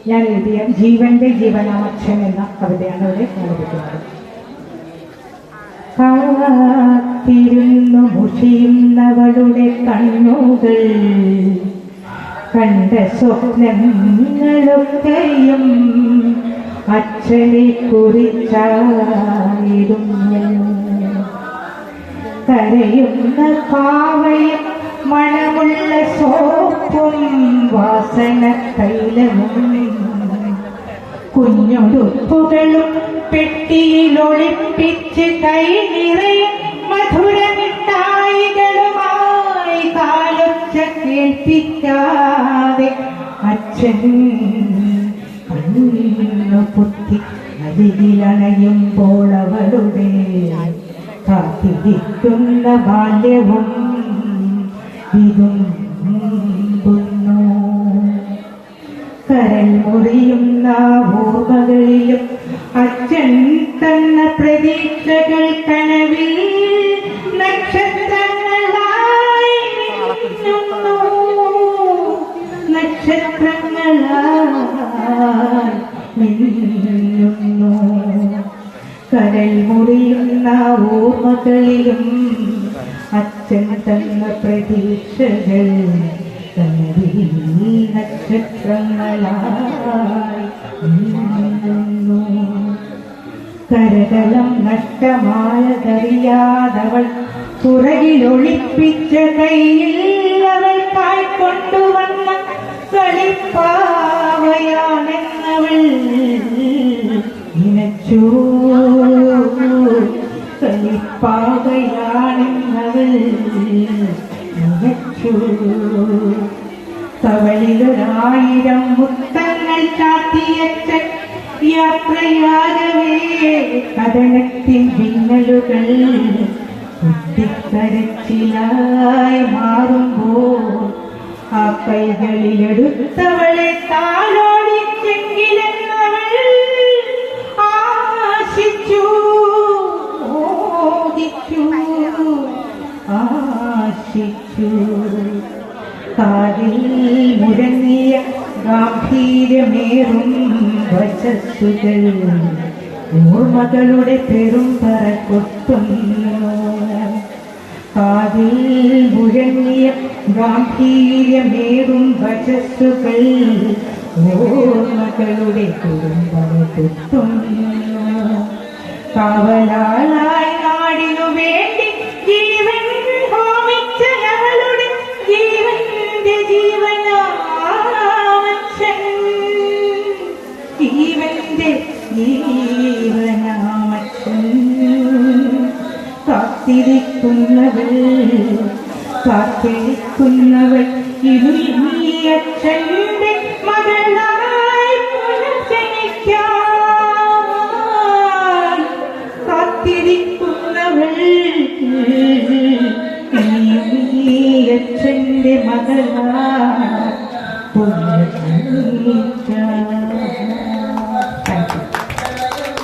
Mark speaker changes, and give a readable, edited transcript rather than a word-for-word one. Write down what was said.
Speaker 1: ഞാൻ എഴുതിയ ജീവന്റെ ജീവനാമച്ഛൻ എന്ന കവിതയാണ് ഇവിടെ ആരംഭിക്കുന്നത്. കാത്തിരുന്നു മുഷിയുന്നവളുടെ കണ്ണുകൾ കണ്ട സ്വപ്നങ്ങളൊക്കെയും അച്ഛനെ കുറിച്ചായിരുന്നു. കരയുന്ന പാവയും മണമുള്ള സോപ്പും വാസന തൈലവും കുഞ്ഞുടുപ്പുകളും പെട്ടിയിലൊളിപ്പിച്ച് കൈ നിറയെ മധുര മിഠായികളുമായി കാലൊച്ച കേൾപ്പിക്കാതെ അച്ഛൻ കണ്ണു പൊത്തി അരികിലണയുമ്പോൾ അവളുടെ കാത്തിരിക്കുന്ന ബാല്യവും വിതുമ്പുന്നു. കരൾ മുറിയുന്ന ഓർമ്മകളിലും അച്ഛൻ തന്ന പ്രതീക്ഷകൾ കനവിൽ നക്ഷത്രങ്ങളായി മിന്നുന്നു. നക്ഷത്രങ്ങളായി മിന്നുന്നു. കരൾ മുറിയുന്ന ഓർമ്മകളിലും അച്ഛൻ തന്ന പ്രതീക്ഷകൾ കനവിൽ നക്ഷത്രങ്ങളായി മിന്നുന്നു. കരകലം നഷ്ടമായതറിയാതവൾ പുറകിലൊളിപ്പിച്ച കയ്യിൽ അവൾക്കായി കൊണ്ടുവന്ന കളിപ്പാവയാണെന്നവൾ നനച്ചു. കളിപ്പാവയാണെന്നവൾ നനച്ചു. കവളിലൊരായിരം മുത്തങ്ങൾ ചാത്തിയച്ച യാത്രയാകവേ കഥനത്തിൻ വിങ്ങലുകൾ കുട്ടിക്കരച്ചിലായി മാറുമ്പോൾ ആ കൈകളിലെടുത്തവളെ താലോടിച്ചെങ്കിലെന്നവൾ ആശിച്ചു മോഹിച്ചു ആശിച്ചു. കാതിൽ മുഴങ്ങിയ ഗാംഭീര്യമേറും വചസ്സുകൾ ഓർമ്മകളുടെ പെരുമ്പറ കൊട്ടുന്നു. കാതിൽ മുഴങ്ങിയ ഗാംഭീര്യമേറും വചസ്സുകൾ ഓർമ്മകളുടെ പെരുമ്പറ കൊട്ടുന്നു. കാവലാളായി നാടിനു വേണ്ടി ജീവൻ ഹോമിച്ച ഞങ്ങളുടെ ജീവന്റെ ജീവനാമച്ഛൻ. ജീവന്റെ ജീവനാമച്ഛൻ. കാത്തിരിക്കുന്നവൾ കാത്തിരിക്കുന്നവൾ ഇനി ഈ അച്ഛന്റെ മകളായി പുനർജനിക്കാൻ. കാത്തിരിക്കുന്നവൾ ഈ അച്ഛന്റെ മകളായി പുനർജനിക്കാൻ.